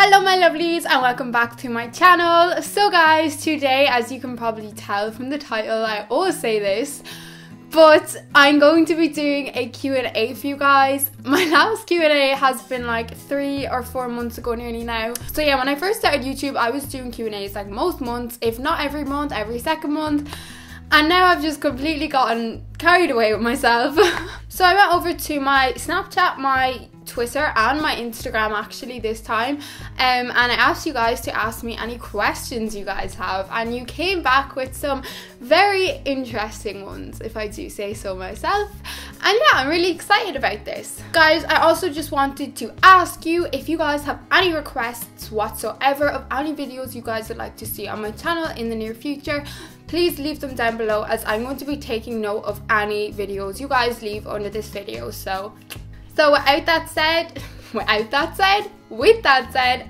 Hello my lovelies and welcome back to my channel. So guys, today, as you can probably tell from the title, I always say this, but I'm going to be doing a Q&A for you guys. My last Q&A has been like 3 or 4 months ago nearly now. So yeah, when I first started YouTube, I was doing Q&As like most months, if not every month, every second month. And now I've just completely gotten carried away with myself. So I went over to my Snapchat, my Twitter and my Instagram actually this time, and I asked you guys to ask me any questions you guys have, and you came back with some very interesting ones, if I do say so myself. And yeah, I'm really excited about this. Guys, I also just wanted to ask you if you guys have any requests whatsoever of any videos you guys would like to see on my channel in the near future. Please leave them down below, as I'm going to be taking note of any videos you guys leave under this video. So with that said,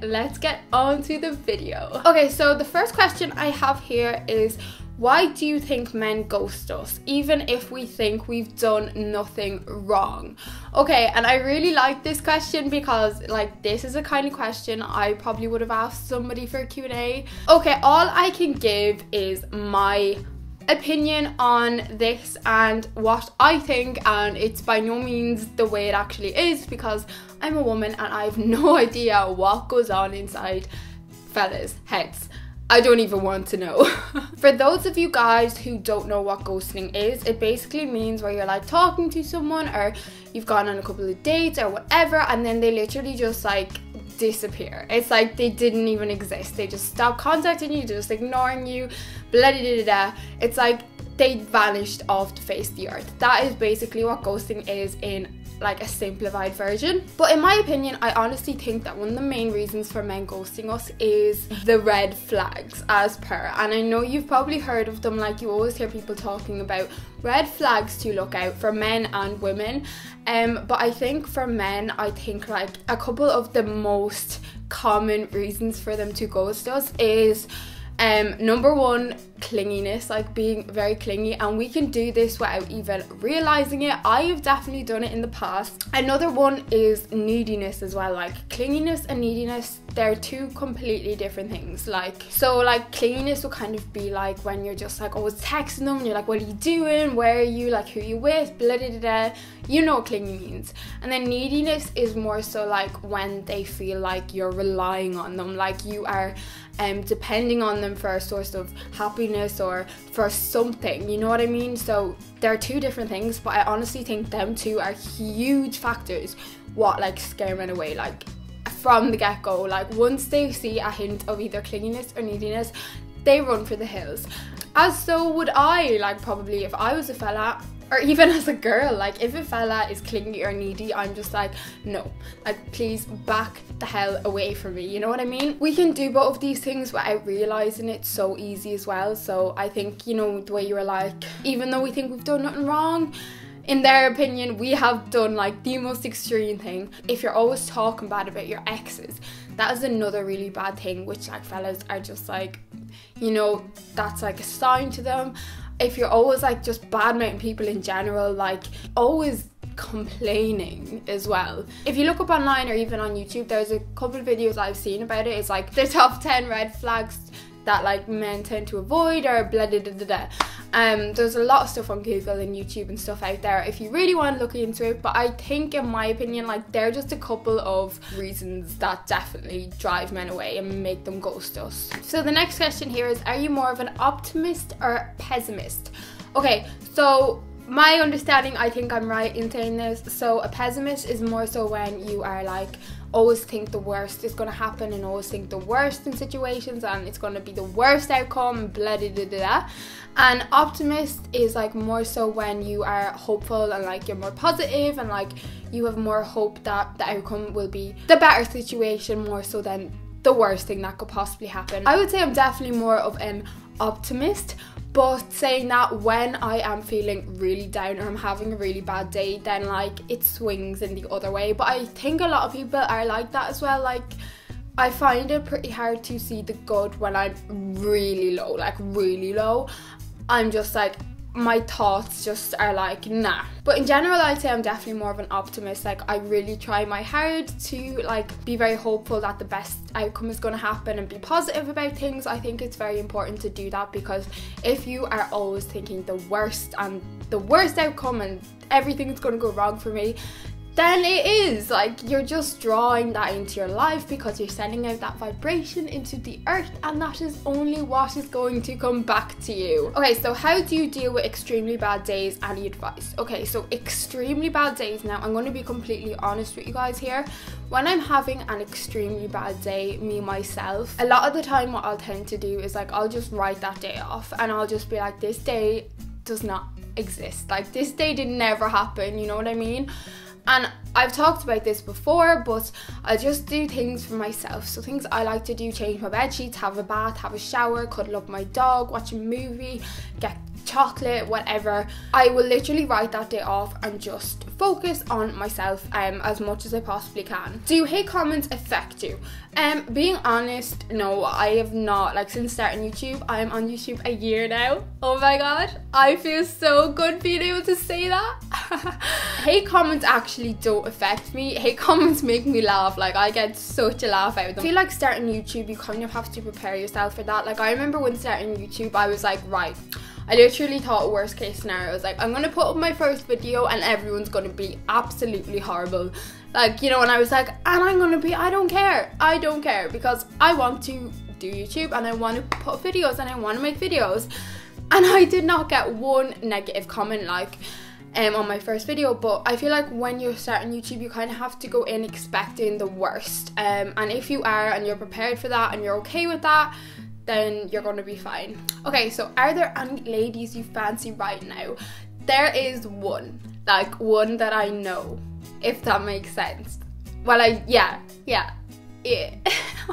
let's get on to the video. Okay, so the first question I have here is, why do you think men ghost us, even if we think we've done nothing wrong? Okay, and I really like this question because like this is a kind of question I probably would have asked somebody for a Q&A. Okay, all I can give is my opinion on this and what I think, and it's by no means the way it actually is, because I'm a woman and I have no idea what goes on inside fellas' heads. I don't even want to know. For those of you guys who don't know what ghosting is, it basically means where you're like talking to someone, or you've gone on a couple of dates or whatever, and then they literally just like disappear. It's like they didn't even exist. They just stop contacting you, just ignoring you, blah da da da. It's like they vanished off the face of the earth. That is basically what ghosting is in like a simplified version. But in my opinion, I honestly think that one of the main reasons for men ghosting us is the red flags, as per. And I know you've probably heard of them, like you always hear people talking about red flags to look out for men and women. But I think for men, I think like a couple of the most common reasons for them to ghost us is number one, clinginess, like being very clingy, and we can do this without even realizing it. I have definitely done it in the past. Another one is neediness as well. Like clinginess and neediness, they're two completely different things. Like, so like clinginess will kind of be like when you're just like always texting them and you're like, what are you doing, where are you, like who are you with, blah da da da. You know what clingy means. And then neediness is more so like when they feel like you're relying on them, like you are depending on them for a source of happiness or for something, you know what I mean? So there are two different things, but I honestly think them two are huge factors what like scare men away, like from the get-go. Like once they see a hint of either clinginess or neediness, they run for the hills. As so would I, like probably if I was a fella, or even as a girl. Like if a fella is clingy or needy, I'm just like, no, like please back the hell away from me, you know what I mean? We can do both of these things without realizing it so easy as well. So I think, you know, the way you were like, even though we think we've done nothing wrong, in their opinion, we have done like the most extreme thing. If you're always talking bad about your exes, that is another really bad thing, which like fellas are just like, you know, that's like a sign to them. If you're always like just bad-mouthing people in general, like always complaining as well. If you look up online or even on YouTube, there's a couple of videos I've seen about it. It's like the top 10 red flags that like men tend to avoid, or blah da da da da. There's a lot of stuff on Google and YouTube and stuff out there if you really want to look into it, but I think in my opinion, like they're just a couple of reasons that definitely drive men away and make them ghost us. So the next question here is, are you more of an optimist or pessimist? Okay, so my understanding, I think I'm right in saying this, so a pessimist is more so when you are like always think the worst is going to happen and always think the worst in situations and it's going to be the worst outcome, blah da da da. And optimist is like more so when you are hopeful and like you're more positive and like you have more hope that the outcome will be the better situation more so than the worst thing that could possibly happen. I would say I'm definitely more of an optimist, but saying that, when I am feeling really down or I'm having a really bad day, then like it swings in the other way. But I think a lot of people are like that as well. Like I find it pretty hard to see the good when I'm really low, like really low. I'm just like, my thoughts just are like, nah. But in general, I'd say I'm definitely more of an optimist. Like, I really try my hard to like be very hopeful that the best outcome is going to happen and be positive about things. I think it's very important to do that, because if you are always thinking the worst and the worst outcome and everything's going to go wrong for me, then it is like you're just drawing that into your life, because you're sending out that vibration into the earth, and that is only what is going to come back to you. Okay, so how do you deal with extremely bad days? Any advice? Okay, so extremely bad days. Now, I'm going to be completely honest with you guys here. When I'm having an extremely bad day, me myself, a lot of the time what I'll tend to do is like I'll just write that day off, and I'll just be like, this day does not exist. Like, this day did never happen, you know what I mean? And I've talked about this before, but I just do things for myself. So things I like to do: change my bed sheets, have a bath, have a shower, cuddle up my dog, watch a movie, get chocolate, whatever. I will literally write that day off and just focus on myself as much as I possibly can. Do hate comments affect you? Being honest, no, I have not. Like, since starting YouTube, I am on YouTube a year now. Oh my god, I feel so good being able to say that. Hate comments actually don't affect me. Hate comments make me laugh. Like, I get such a laugh out of them. I feel like starting YouTube, you kind of have to prepare yourself for that. Like, I remember when starting YouTube, I was like, right, I literally thought worst case scenario. I was like, I'm gonna put up my first video and everyone's gonna be absolutely horrible. Like, you know, and I was like, and I'm gonna be, I don't care, because I want to do YouTube and I want to put up videos and I want to make videos. And I did not get one negative comment, like, on my first video. But I feel like when you're starting YouTube, you kind of have to go in expecting the worst. And if you are, and you're prepared for that and you're okay with that, then you're going to be fine. Okay, so are there any ladies you fancy right now? There is one, like one that I know, if that makes sense. Well, yeah.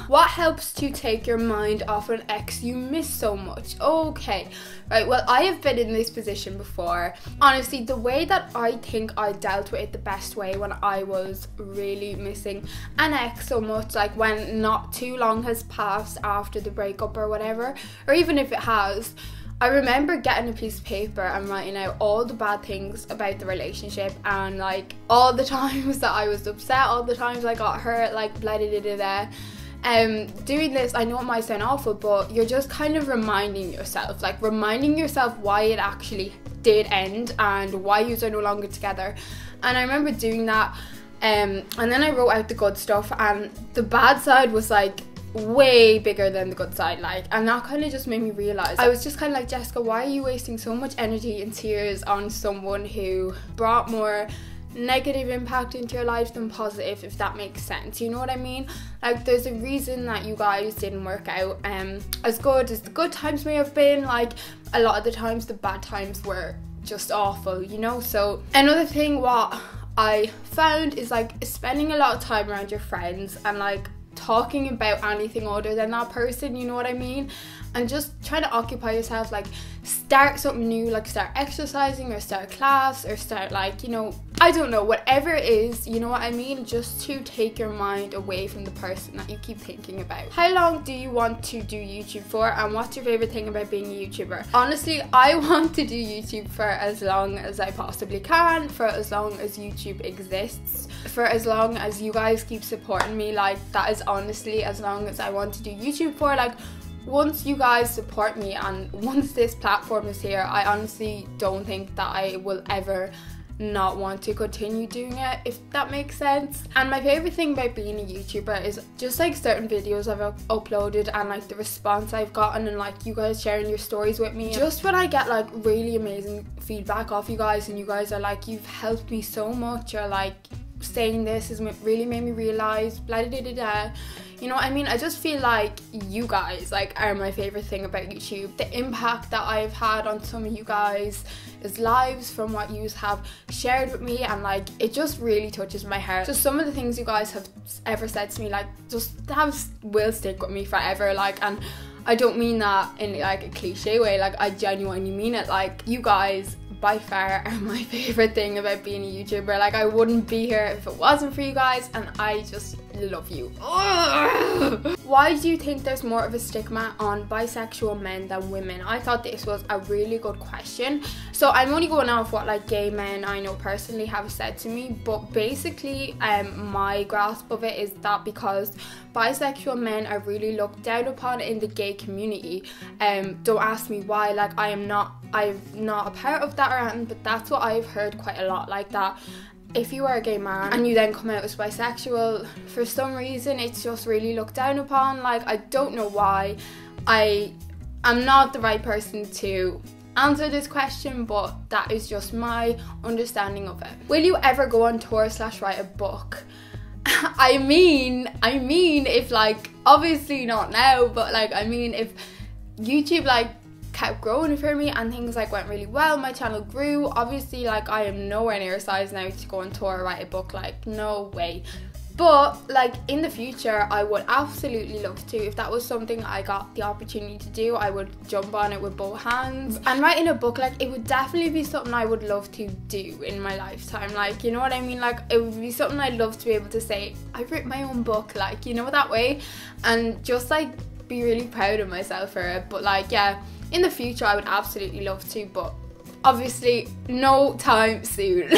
What helps to take your mind off an ex you miss so much? Okay, right, well, I have been in this position before. Honestly, the way that I think I dealt with it the best way when I was really missing an ex so much, like when not too long has passed after the breakup or whatever, or even if it has, I remember getting a piece of paper and writing out all the bad things about the relationship, and like all the times that I was upset, all the times I got hurt, like blah da da da da. Doing this, I know it might sound awful, but you're just kind of reminding yourself why it actually did end and why you are no longer together. And I remember doing that, and then I wrote out the good stuff, and the bad side was like way bigger than the good side, like, and that kind of just made me realize, I was just kind of like, Jessica, why are you wasting so much energy and tears on someone who brought more negative impact into your life than positive, if that makes sense, you know what I mean? Like, there's a reason that you guys didn't work out. As good as the good times may have been, like, a lot of the times the bad times were just awful, you know? So another thing what I found is like spending a lot of time around your friends and like talking about anything other than that person, you know what I mean? And just trying to occupy yourself, like start something new, like start exercising or start class or start, like, you know, I don't know, whatever it is, you know what I mean? Just to take your mind away from the person that you keep thinking about. How long do you want to do YouTube for, and what's your favorite thing about being a YouTuber? Honestly, I want to do YouTube for as long as I possibly can, for as long as YouTube exists, for as long as you guys keep supporting me. Like, that is honestly as long as I want to do YouTube for. Like, once you guys support me and once this platform is here, I honestly don't think that I will ever not want to continue doing it, if that makes sense. And my favorite thing about being a YouTuber is just like certain videos I've uploaded and like the response I've gotten, and like you guys sharing your stories with me. Just when I get like really amazing feedback off you guys and you guys are like, you've helped me so much, or like saying this has really made me realize blah da da da. You know what I mean? I just feel like you guys like are my favorite thing about YouTube. The impact that I've had on some of you guys' lives from what you have shared with me, and like it just really touches my heart. Just some of the things you guys have ever said to me, like just will stick with me forever. Like, and I don't mean that in like a cliche way, like I genuinely mean it. Like, you guys by far are my favorite thing about being a YouTuber. Like, I wouldn't be here if it wasn't for you guys, and I just love you. Why do you think there's more of a stigma on bisexual men than women? I thought this was a really good question. So I'm only going off what like gay men I know personally have said to me, but basically my grasp of it is that because bisexual men are really looked down upon in the gay community. Don't ask me why, like I'm not a part of that or anything, but that's what I've heard quite a lot, like that if you are a gay man and you then come out as bisexual, for some reason it's just really looked down upon. Like I don't know why. I'm not the right person to answer this question, but that is just my understanding of it. Will you ever go on tour / write a book? I mean if like, obviously not now, but like I mean if YouTube like kept growing for me and things like went really well, my channel grew, obviously like I am nowhere near a size now to go on tour or write a book, like no way. But like in the future I would absolutely love to. If that was something I got the opportunity to do, I would jump on it with both hands. And writing a book, like it would definitely be something I would love to do in my lifetime, like you know what I mean, like it would be something I'd love to be able to say I've written my own book, like you know, that way, and just like be really proud of myself for it. But like yeah, in the future I would absolutely love to, but obviously no time soon.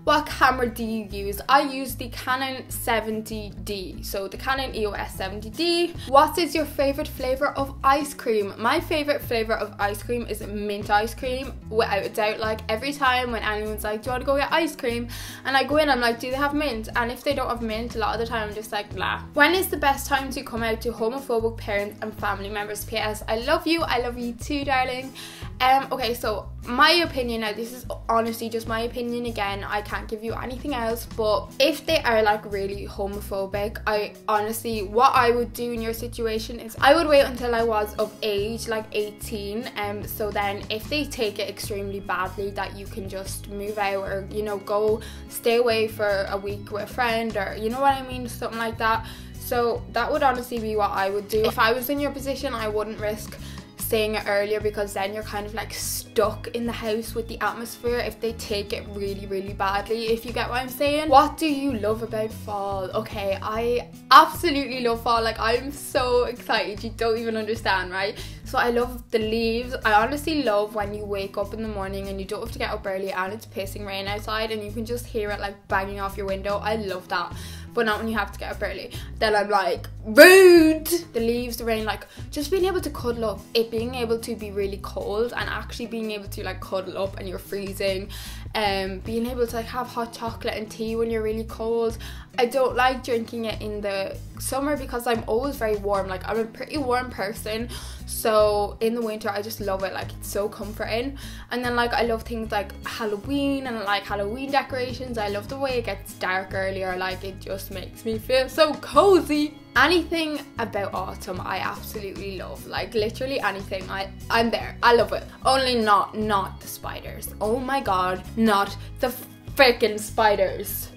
What camera do you use? I use the Canon 70D, so the Canon EOS 70D. What is your favourite flavour of ice cream? My favourite flavour of ice cream is mint ice cream, without a doubt. Like every time when anyone's like, do you want to go get ice cream? And I go in, I'm like, do they have mint? And if they don't have mint, a lot of the time I'm just like, nah. When is the best time to come out to homophobic parents and family members? PS, I love you too, darling. Okay, so my opinion, now this is honestly just my opinion again, I can't give you anything else, but if they are like really homophobic, I honestly, what I would do in your situation is I would wait until I was of age, like 18, so then if they take it extremely badly, that you can just move out, or you know, go stay away for a week with a friend, or you know what I mean, something like that. So that would honestly be what I would do. If I was in your position, I wouldn't risk saying it earlier, because then you're kind of like stuck in the house with the atmosphere if they take it really badly, if you get what I'm saying. What do you love about fall? Okay, I absolutely love fall. Like I'm so excited, you don't even understand, right? So I love the leaves. I honestly love when you wake up in the morning and you don't have to get up early and it's pissing rain outside and you can just hear it like banging off your window. I love that. But not when you have to get up early. Then I'm like, rude! The leaves, the rain, like just being able to cuddle up, it being able to be really cold and actually being able to like cuddle up and you're freezing, being able to like have hot chocolate and tea when you're really cold. I don't like drinking it in the summer because I'm always very warm, like I'm a pretty warm person, so in the winter I just love it, like it's so comforting. And then like I love things like Halloween and like Halloween decorations. I love the way it gets dark earlier, like it just makes me feel so cozy. Anything about autumn I absolutely love, like literally anything. I'm there, I love it. Only not the spiders. Oh my god, not the freaking spiders.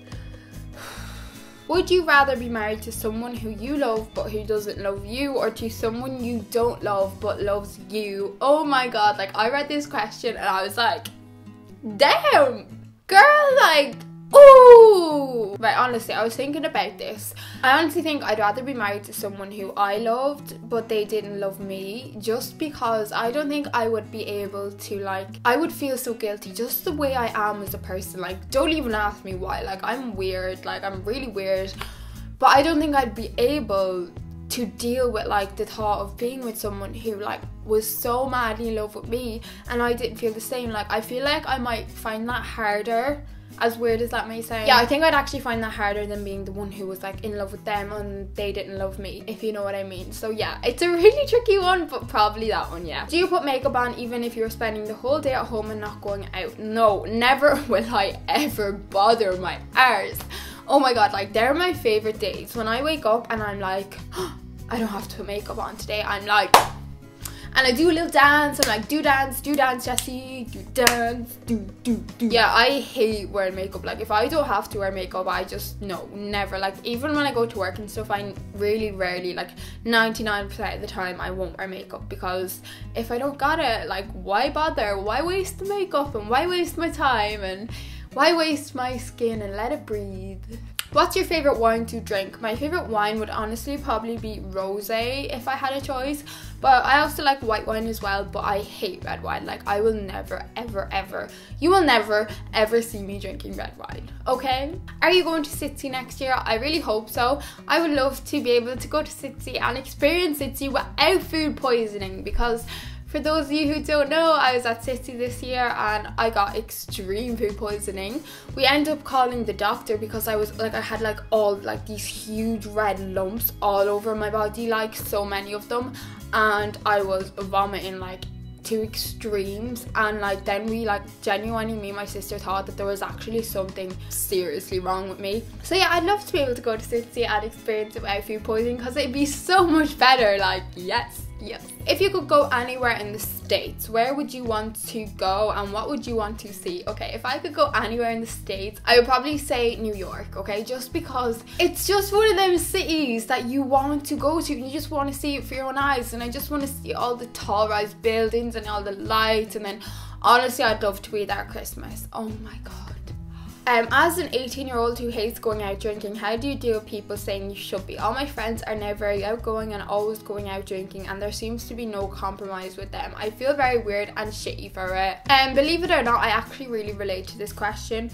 Would you rather be married to someone who you love but who doesn't love you, or to someone you don't love but loves you? Oh my god, like I read this question and I was like, damn girl, like ooh. Right, honestly, I was thinking about this. I honestly think I'd rather be married to someone who I loved but they didn't love me, just because I don't think I would be able to, like, I would feel so guilty just the way I am as a person. Like, don't even ask me why, like I'm weird, like I'm really weird, but I don't think I'd be able to deal with like the thought of being with someone who like was so madly in love with me and I didn't feel the same. Like I feel like I might find that harder, as weird as that may sound. Yeah, I think I'd actually find that harder than being the one who was like in love with them and they didn't love me, if you know what I mean. So yeah, it's a really tricky one, but probably that one, yeah. Do you put makeup on even if you're spending the whole day at home and not going out? No, never will I ever bother my arse. Oh my god, like they're my favourite days. When I wake up and I'm like, oh, I don't have to put makeup on today. I'm like, and I do a little dance. I'm like, do dance, Jessie, do dance, do. Yeah, I hate wearing makeup. Like if I don't have to wear makeup, I just, no, never. Like even when I go to work and stuff, I really rarely, like 99% of the time, I won't wear makeup, because if I don't got it, like why bother? Why waste the makeup and why waste my time and why waste my skin and let it breathe? What's your favourite wine to drink? My favourite wine would honestly probably be rosé if I had a choice. But I also like white wine as well, but I hate red wine. Like, I will never, ever, ever, you will never, ever see me drinking red wine, okay? Are you going to Sitsi next year? I really hope so. I would love to be able to go to Sitsi and experience Sitsi without food poisoning, because for those of you who don't know, I was at Sitsi this year and I got extreme food poisoning. We ended up calling the doctor because I was like, I had like all like these huge red lumps all over my body, like so many of them, and I was vomiting like to extremes. And like then we like genuinely, me and my sister thought that there was actually something seriously wrong with me. So yeah, I'd love to be able to go to Sitsi and experience it without food poisoning, because it'd be so much better. Like, yes. If you could go anywhere in the States, where would you want to go and what would you want to see? Okay, if I could go anywhere in the States, I would probably say New York, okay? Just because it's just one of them cities that you want to go to and you just want to see it for your own eyes. And I just want to see all the tall rise buildings and all the lights. And then honestly, I'd love to be there at Christmas. Oh my God. As an 18-year-old who hates going out drinking, how do you deal with people saying you should be? All my friends are now very outgoing and always going out drinking, and there seems to be no compromise with them. I feel very weird and shitty for it. Believe it or not, I actually really relate to this question.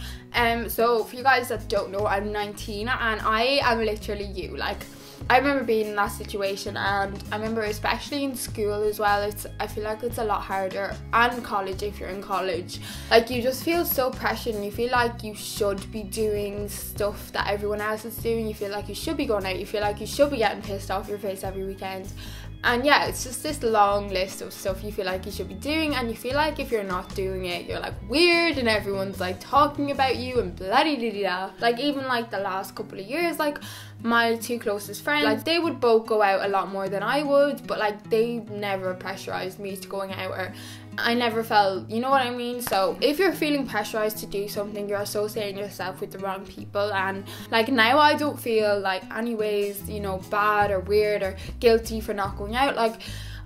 So for you guys that don't know, I'm 19 and I am literally you. Like, I remember being in that situation, and I remember especially in school as well, I feel like it's a lot harder, and college if you're in college. Like, you just feel so pressured and you feel like you should be doing stuff that everyone else is doing. You feel like you should be going out, you feel like you should be getting pissed off your face every weekend. And yeah, it's just this long list of stuff you feel like you should be doing, and you feel like if you're not doing it, you're like weird and everyone's like talking about you and blah-de-de-de-da. Like, even like the last couple of years, like my two closest friends, like they would both go out a lot more than I would, but like they never pressurized me to going out, or I never felt, you know what I mean? So if you're feeling pressurized to do something, you're associating yourself with the wrong people. And like now I don't feel like anyways, you know, bad or weird or guilty for not going out. Like,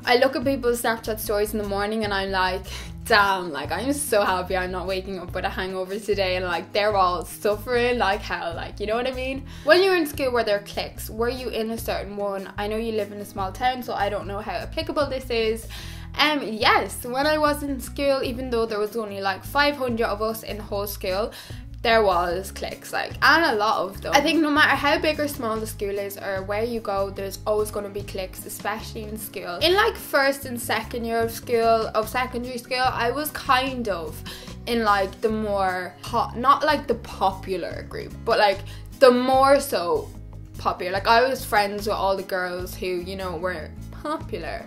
I look at people's Snapchat stories in the morning and I'm like, damn, like I'm so happy I'm not waking up with a hangover today, and like they're all suffering like hell, like, you know what I mean? When you were in school, were there cliques? Were you in a certain one? I know you live in a small town, so I don't know how applicable this is. Yes, when I was in school, even though there was only like 500 of us in the whole school, there was cliques, like, and a lot of them. I think no matter how big or small the school is or where you go, there's always going to be cliques, especially in school. In like first and second year of secondary school, I was kind of in like the more not like the popular group, but like the more so popular. Like, I was friends with all the girls who, you know, were popular.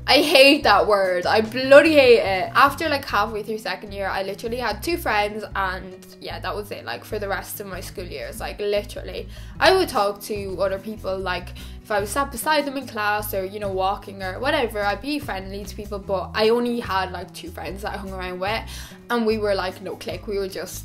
I hate that word. I bloody hate it. After like halfway through second year, I literally had 2 friends, and yeah, that was it. Like, for the rest of my school years, like literally, I would talk to other people. Like, if I was sat beside them in class or, you know, walking or whatever, I'd be friendly to people. But I only had like 2 friends that I hung around with, and we were like no clique. We were just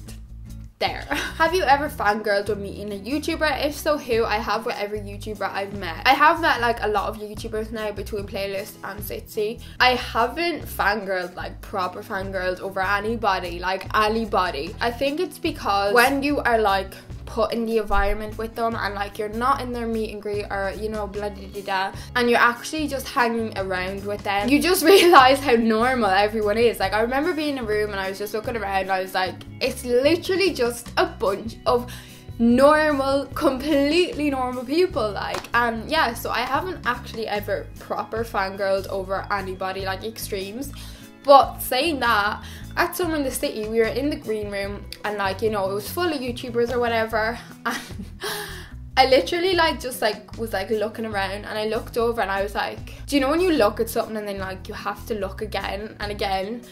there. Have you ever fangirled with meeting a YouTuber? If so, who? I have with every YouTuber I've met. I have met like a lot of YouTubers now between Playlist and Sitsi. I haven't fangirled, like proper fangirled over anybody, like anybody. I think it's because when you are like put in the environment with them and like you're not in their meet and greet or, you know, blah da da da, and you're actually just hanging around with them, you just realize how normal everyone is. Like, I remember being in a room and I was just looking around and I was like, it's literally just a bunch of normal, completely normal people, like. And yeah, so I haven't actually ever proper fangirled over anybody, like extremes. But saying that, at some in the city, we were in the green room and like, you know, it was full of YouTubers or whatever, and I literally like just like was like looking around, and I looked over and I was like, do you know when you look at something and then like you have to look again and again?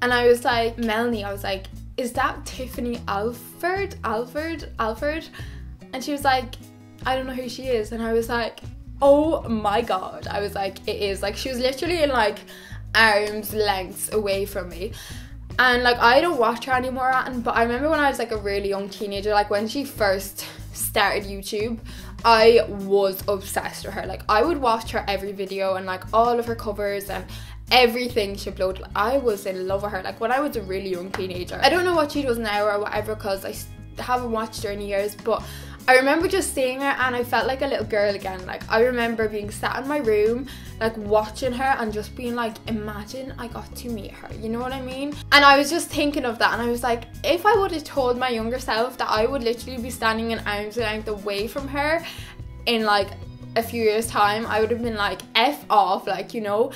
And I was like, Melanie, I was like, is that Tiffany Alford? And she was like, I don't know who she is. And I was like, oh my god. I was like, it is. Like, she was literally in like arm's lengths away from me. And like, I don't watch her anymore, but I remember when I was like a really young teenager, like when she first started YouTube, I was obsessed with her. Like, I would watch her every video and like all of her covers and everything she uploaded. Like, I was in love with her, like when I was a really young teenager. I don't know what she does now or whatever, because I haven't watched her in years, but I remember just seeing her and I felt like a little girl again. Like, I remember being sat in my room, like watching her and just being like, imagine I got to meet her, you know what I mean? And I was just thinking of that, and I was like, if I would have told my younger self that I would literally be standing an arm's length away from her in like a few years time, I would have been like, F off, like, you know.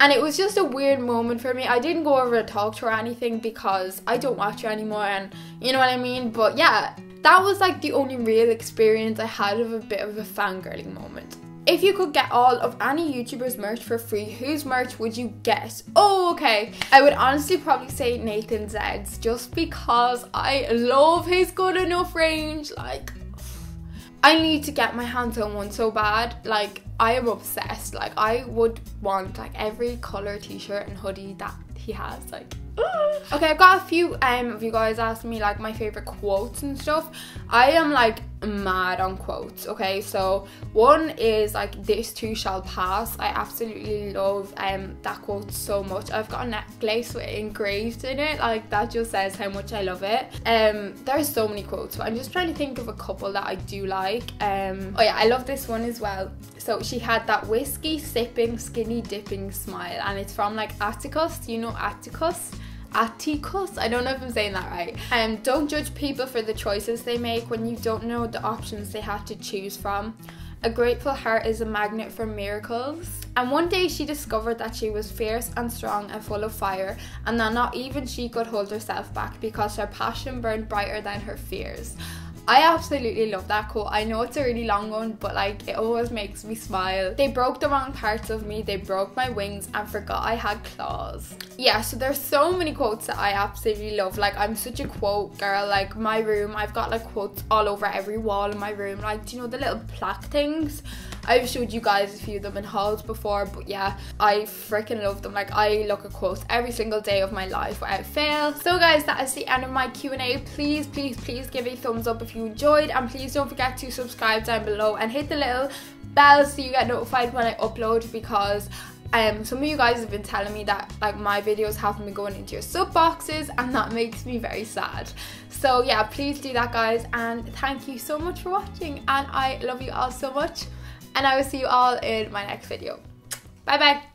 And it was just a weird moment for me. I didn't go over and talk to her or anything because I don't watch her anymore, and you know what I mean? But yeah, that was like the only real experience I had of a bit of a fangirling moment. If you could get all of any YouTuber's merch for free, whose merch would you get? Oh, okay. I would honestly probably say Nathan Zed's, just because I love his good enough range. Like, I need to get my hands on one so bad. Like, I am obsessed. Like, I would want like every colour t-shirt and hoodie that he has. Like, okay, I've got a few of you guys asking me like my favourite quotes and stuff. I am like mad on quotes. Okay, so one is like, this too shall pass. I absolutely love that quote so much. I've got a necklace with it engraved in it. Like, that just says how much I love it. There's so many quotes, but I'm just trying to think of a couple that I do like. Oh yeah, I love this one as well. So she had that whiskey sipping, skinny dipping smile, and it's from like Atticus. You know Atticus? Atticus? I don't know if I'm saying that right. Don't judge people for the choices they make when you don't know the options they had to choose from. A grateful heart is a magnet for miracles. And one day she discovered that she was fierce and strong and full of fire, and that not even she could hold herself back because her passion burned brighter than her fears. I absolutely love that quote. I know it's a really long one, but like, it always makes me smile. They broke the wrong parts of me, they broke my wings and forgot I had claws. Yeah, so there's so many quotes that I absolutely love. Like, I'm such a quote girl. Like, my room, I've got like quotes all over every wall in my room. Like, do you know the little plaque things? I've showed you guys a few of them in hauls before, but yeah, I freaking love them. Like, I look at quotes every single day of my life without fail. So guys, that is the end of my Q&A. Please give a thumbs up if you enjoyed, and please don't forget to subscribe down below and hit the little bell so you get notified when I upload, because some of you guys have been telling me that like my videos haven't been going into your sub boxes, and that makes me very sad. So yeah, please do that guys, and thank you so much for watching, and I love you all so much, and I will see you all in my next video. Bye bye.